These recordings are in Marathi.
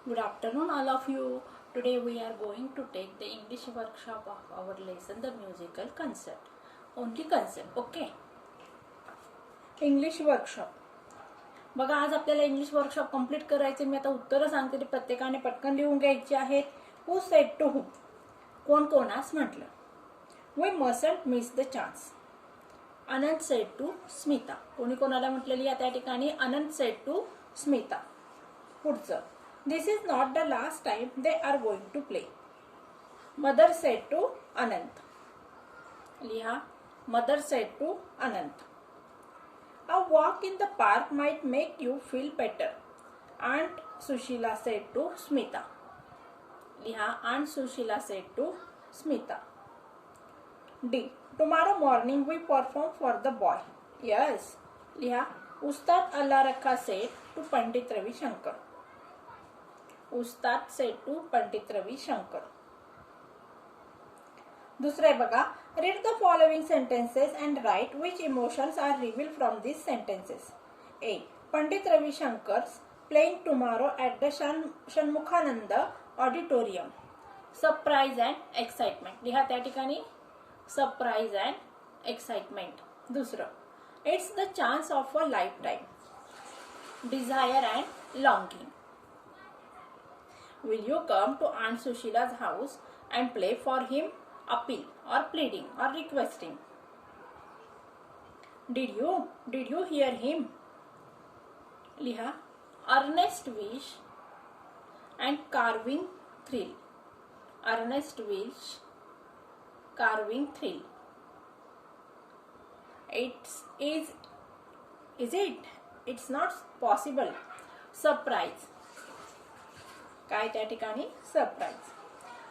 Good afternoon, all of you. Today we are going to take the English workshop of our lesson, the musical concept. Only concept, okay? English workshop. बघा, आज आपल्याला इंग्लिश वर्कशॉप कंप्लीट करायचे. मी आता उत्तरं सांगते, ते प्रत्येकाने पटकन लिहून घ्यायची आहेत. Who said to who? कोण कोणास म्हटलं? We mustn't miss the chance. Anant said to Smita. कोणी कोणाला म्हटलेली आहे त्या ठिकाणी? Anant said to Smita. पुढचं, this is not the last time they are going to play. Mother said to Anant. लिहा, mother said to Anant. A walk in the park might make you feel better. Aunt Sushila said to Smita. लिहा, Aunt Sushila said to Smita. D. Tomorrow morning we perform for the boy. Yes. लिहा, Ustad Allah Rakha said to Pandit Ravi Shankar. Ustad said to Pandit Ravi Shankar. दुसरे बघा, read the following sentences and write which emotions are reveal from this sentences. A. Pandit Ravi Shankar playing tomorrow at the Shanmukhananda auditorium. Surprise and excitement. लिहा त्या ठिकाणी सरप्राईज अँड एक्साइटमेंट. दुसरं, it's the chance of a lifetime. Desire and longing. Will you come to Aunt Sushila's house and play for him? Appeal or pleading or requesting. Did you hear him? लिहा, earnest wish and carving thrill. Earnest wish, carving thrill. Is it? It's not possible. Surprise. काय त्या ठिकाणी? सरप्राईज.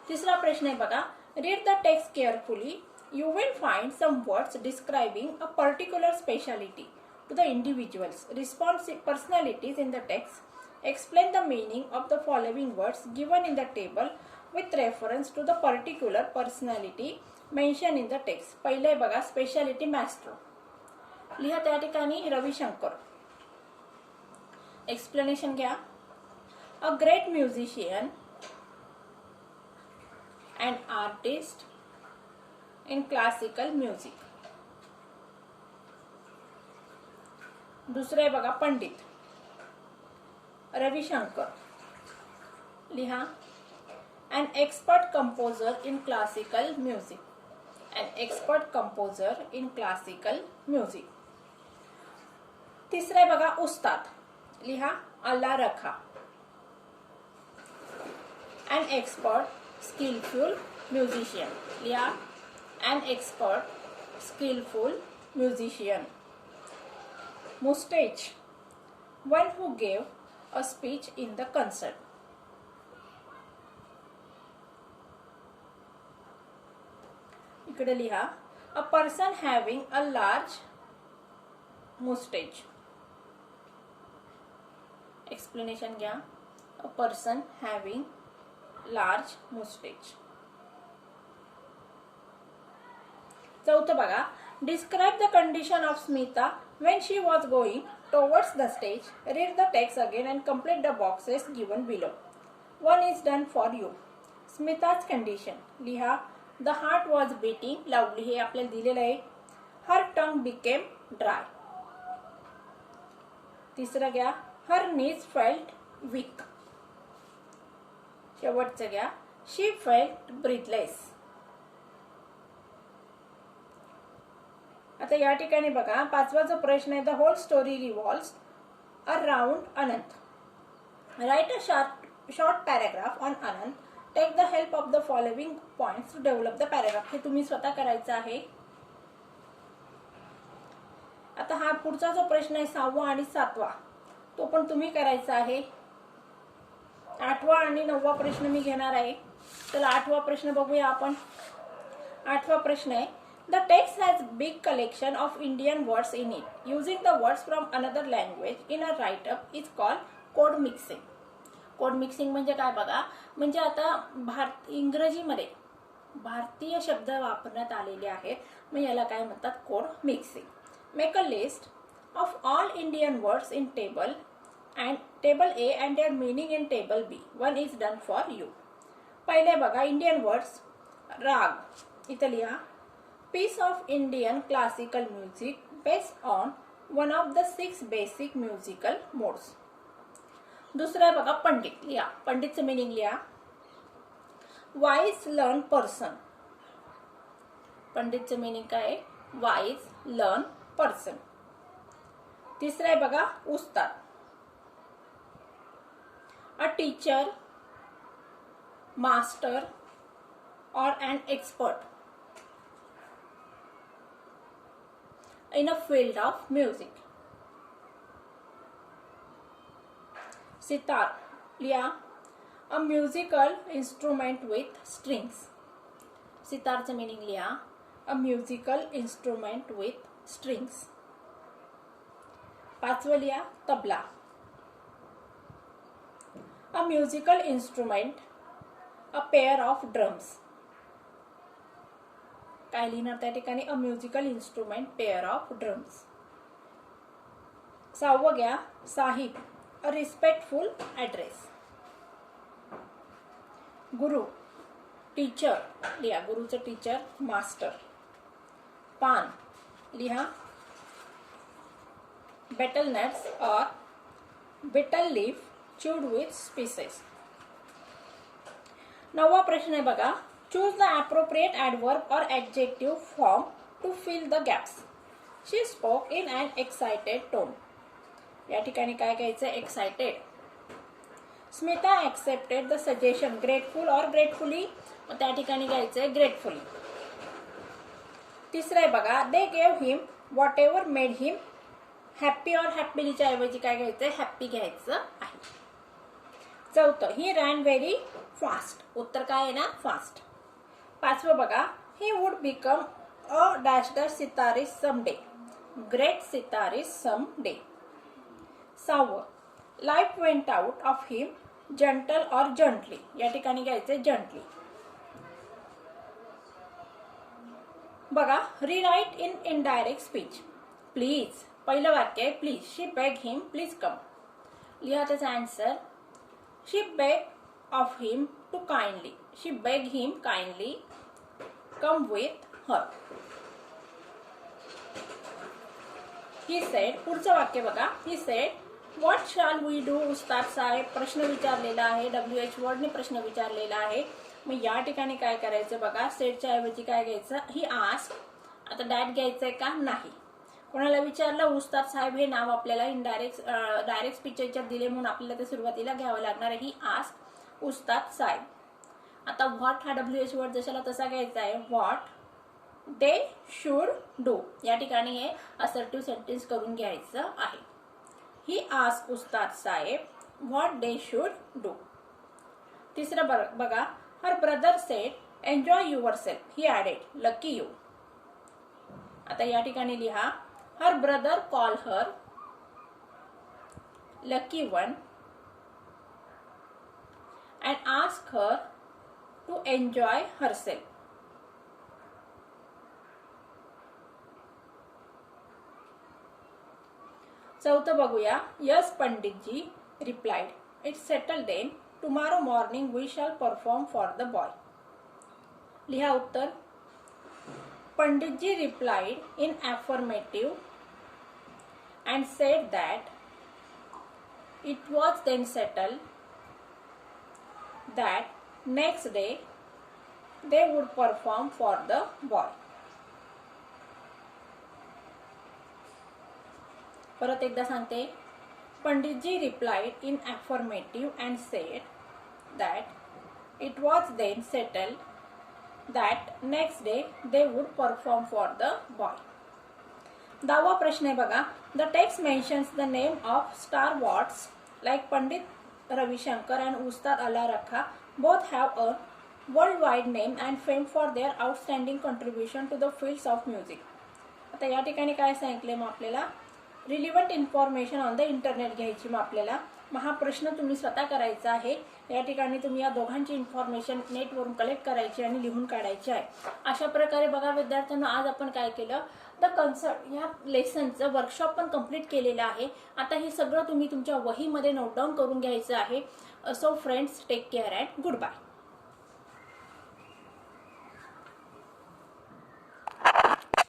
तिसरा प्रश्न आहे बघा, read the text carefully. You will find some words describing a particular speciality to the individuals personalities in the text. Explain the meaning of the following words given in the table with reference to the particular personality mention in the text. पहिले बघा, स्पेशालिटी मॅस्ट्रो. लिहा त्या ठिकाणी रविशंकर. एक्सप्लेनेशन घ्या. A great musician and artist in classical music. दुसरे बघा, पंडित रविशंकर. लिहा, an expert composer in classical music. An expert composer in classical music. तिसरे बघा, उस्ताद. लिहा, अल्लाह रखा. An expert, skillful musician. लिहा, an expert, skillful musician. Mustache, one who gave a speech in the concert. इकडे लिहा, a person having a large mustache. Explanation घ्या. A person having large mustache. चौथं बघा, describe the condition of Smita when she was going towards the stage. Read the text again and complete the boxes given below. One is done for you. Smita's condition. लिहा, the heart was beating loudly. हे आपल्याला दिलेलं आहे. Her tongue became dry. तिसरं घ्या, her knees felt weak. शेवटचं घ्या, शी फेल्ट ब्रीथलेस. आता या ठिकाणी बघा, पाचवा जो प्रश्न आहे, the whole story revolves around Anant. Write a short paragraph on Anant. Take the help of the following points to develop the paragraph. हे तुम्ही स्वतः करायचं आहे. आता हा पुढचा जो प्रश्न आहे, 6वा आणि 7वा, तो पण तुम्ही करायचा आहे. 8वा आणि 9वा प्रश्न मी घेणार आहे. चला 8वा प्रश्न बघूया आपण. 8वा प्रश्न आहे, the text has big collection of Indian words in it. Using the words from another language in a write-up is called code mixing. Code mixing म्हणजे काय बघा, म्हणजे आता इंग्रजीमध्ये भारतीय शब्द वापरण्यात आलेले आहेत, मग याला काय म्हणतात? Code mixing. Make a list of all Indian words in table and table A and their meaning in table B. One is done for you. पहिले बघा इंडियन वर्ड्स. राग इथं लिहा. Piece of Indian classical music based on one of the 6 basic musical modes. दुसरं आहे बघा पंडित. लिहा पंडितचं मीनिंग लिहा. Wise learn person. पंडितचं मीनिंग काय आहे? Wise learn person. तिसरं आहे बघा ustad. A teacher, master or an expert in a field of music. Sitar लिहा. A musical instrument with strings. सितारचं मीनिंग लिहा. A musical instrument with strings. पाचवं लिहा tabla. A musical instrument, a pair of drums. काय लिहिणार त्या ठिकाणी? A musical instrument pair of drums. सहावं घ्या साहिब. अ रिस्पेक्टफुल ॲड्रेस. गुरु टीचर लिहा. गुरुचं टीचर मास्टर. पान लिहा. बेटल नट्स और बिटल लीफ च्यूड विथ स्पिसेस. नववा प्रश्न आहे बघा. Choose the appropriate adverb or adjective form to fill the gaps. She spoke in an excited tone. या ठिकाणी काय घ्यायचं? Excited. Smita accepted the suggestion. Grateful or gratefully. त्या ठिकाणी घ्यायचंय ग्रेटफुली. तिसरं आहे बघा. They gave him whatever made him happy or happily. ऐवजी काय घ्यायचंय? हॅप्पी घ्यायचं आहे. चौथं. He ran very fast. उत्तर काय आहे ना? फास्ट. पाचवं बघा. He would become a dash dash sitarist some day. Great sitarist some day. सहावं. Life went out of him gentle और जंटली. या ठिकाणी घ्यायचे जंटली. बघा. Rewrite in indirect speech. Please पहिलं वाक्य आहे please. She beg him please come. लिहा त्याचा answer. She beg of him to kindly. She beg him kindly come with her. He said. पुढचं वाक्य बघा. He said, what shall we do? उस्ताद साहेब प्रश्न विचारलेला आहे. WH वर्डने प्रश्न विचारलेला आहे. मग या ठिकाणी काय करायचं बघा. सेडच्या ऐवजी काय घ्यायचं? He ask. आता डॅट घ्यायचंय का? नाही. कोणाला विचारलं? उस्ताद साहेब हे नाव आपल्याला डायरेक्ट स्पीचच्या दिले म्हणून आपल्याला ते सुरुवातीला घ्यावं लागणार आहे. He ask Ustad Sahib. आता व्हॉट हा WH वर्ड जशाला तसा घ्यायचा आहे. What they should do. या ठिकाणी हे असर्टिव्ह सेंटेन्स करून घ्यायचं आहे. He ask Ustad Sahib what they should do. तिसरं बघा. Her brother said enjoy yourself. He added lucky you. आता या ठिकाणी लिहा. Her brother call her lucky one and ask her to enjoy herself. चौथं बघूया. Yes, पंडितजी replied. It's settled then. Tomorrow morning we shall perform for the boy. लिहा उत्तर. पंडितजी replied in affirmative and said that it was then settled that next day they would perform for the boy. परत एकदा सांगते. पंडितजी replied in affirmative and said that it was then settled that next day they would perform for the boy. 10वा प्रश्न आहे बघा. The text mentions the name of star watts like Pandit Ravi Shankar and Ustad Allah Rakha. Both have a worldwide name and fame for their outstanding contribution to the fields of music. आता या ठिकाणी काय सांगितले मग आपल्याला? Relevant information on the internet घ्यायची मग आपल्याला. मग हा प्रश्न तुम्ही स्वतः करायचा आहे. या ठिकाणी तुम्ही या दोघांची इन्फॉर्मेशन नेटवरून कलेक्ट करायची आणि लिहून काढायची आहे. अशा प्रकारे बघा विद्यार्थ्यांना आज आपण काय केलं. द कन्सर्ट या लेसनचं वर्कशॉप पण कंप्लीट केलेलं आहे. आता हे सगळं तुम्ही तुमच्या वहीमध्ये नोट डाऊन करून घ्यायचं आहे. So friends, take care and good bye.